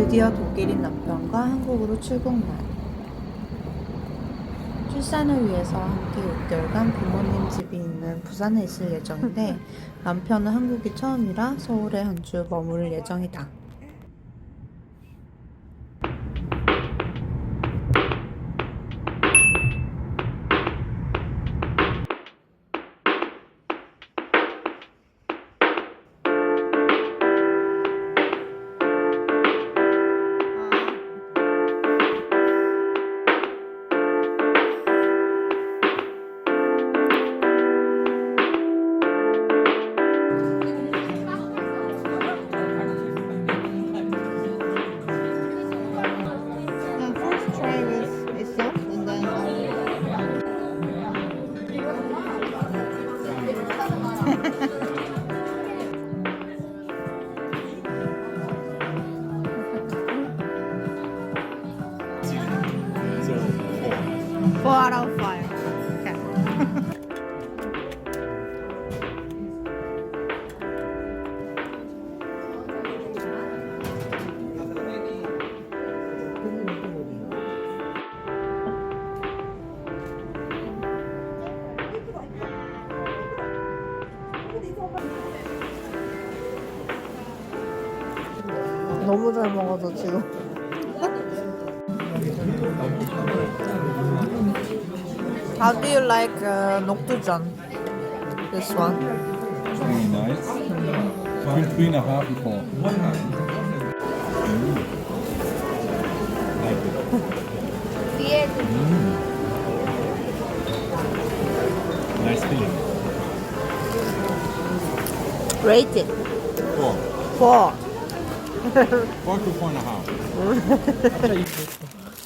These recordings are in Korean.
드디어 독일인 남편과 한국으로 출국날. 출산을 위해서 함께 6개월간 부모님 집이 있는 부산에 있을 예정인데 남편은 한국이 처음이라 서울에 한 주 머무를 예정이다. Four out of five. Okay. 너무 잘 먹어서 지금. How do you like Nokdujan? This one. Very nice. Between 3.5 and 4. Like it. Nice feeling. Rate it. 4. 4. 4 to 4.5.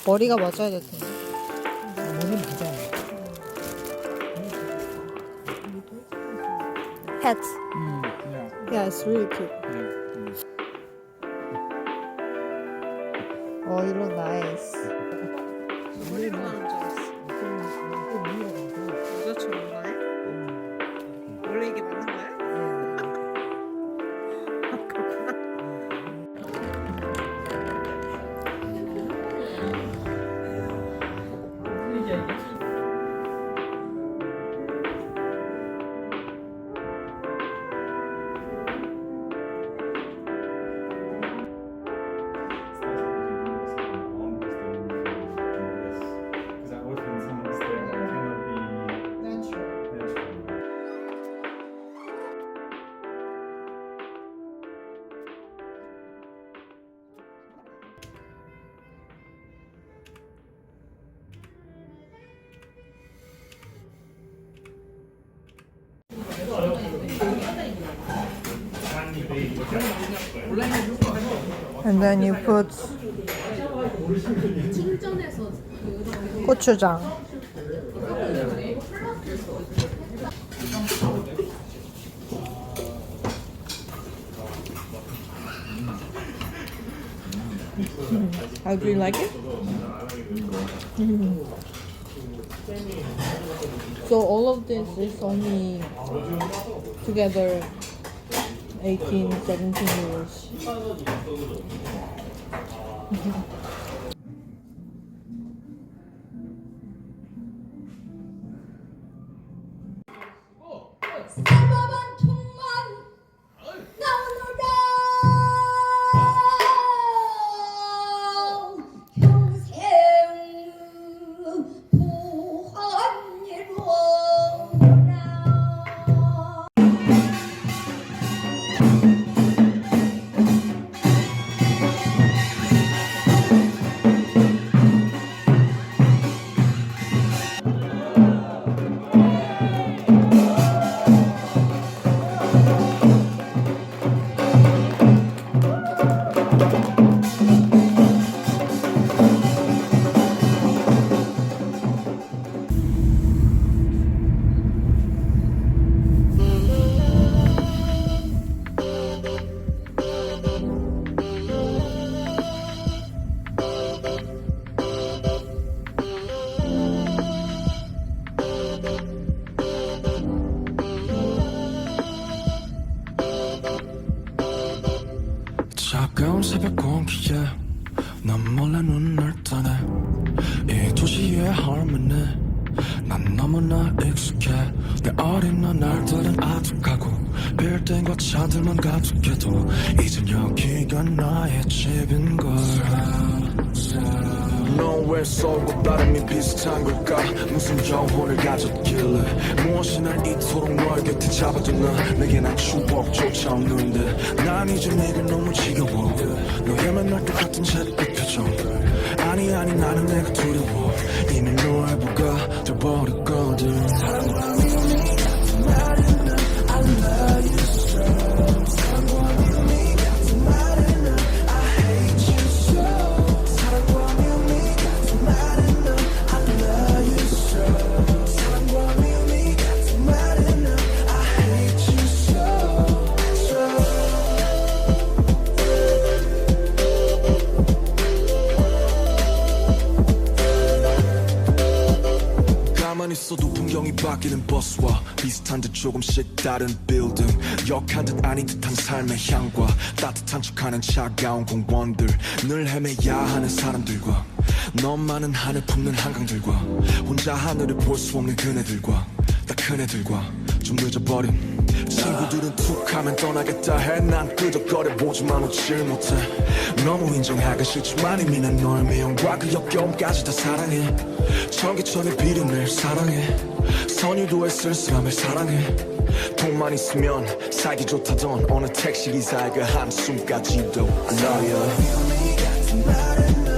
머리가 맞아야 될 텐데. Hat. Yeah. Yeah, it's really cute. Oh, you look nice. 머리로 하는 줄 알았어. 모자처럼 가네? 원래 이게 맞는 거야? 그렇구나. And then you put 고추장. How do you like it? So all of this is only together 18, 17 euros. 차가운 새벽 공기에 넌 몰래 눈을 뜨네 이 도시의 harmony 난 너무나 익숙해 내 어린 날들은 아득하고 빌딩과 차들만 가득해도 이젠 여기가 나의 집인걸 넌 왜 서울과 바람이 비슷한 걸까 무슨 영혼을 가졌길래 무엇이 날 이토록 너의 곁에 잡아두나 내게 난 추억조차 없는데 난 이제 내가 너무 지겨워 너의 맨날 똑같은 제리빛 표정 아니 나는 내가 두려워 이미 너의 부가 돼버렸거든 사랑과 미움이 같은 말은 I love you so 사랑과 미움이 같은 말은 I hate you so 사랑과 미움이 같은 말은 I love you so 사랑과 미움이 같은 말은 I hate you so 가만히 있어도 풍경이 바뀌는 버스와 비슷한 듯 조금씩 다른 빌딩 역한 듯 아닌 듯한 삶의 향과 따뜻한 척하는 차가운 공원들 늘 헤매야 하는 사람들과 너만은 하늘 품는 한강들과 혼자 하늘을 볼 수 없는 그네들과 다 큰애들과 좀 늦어버린 친구들은 툭 하면 떠나겠다 해 난 끄덕거려보지만 웃질 못해 너무 인정하기 싫지만 이미 난 널 미움과 그 역겨움까지 다 사랑해 전기천의 비린내 사랑해 선유도의 쓸쓸함을 사랑해 돈만 있으면 살기 좋다던 어느 택시기사의 그 한숨까지도 I love you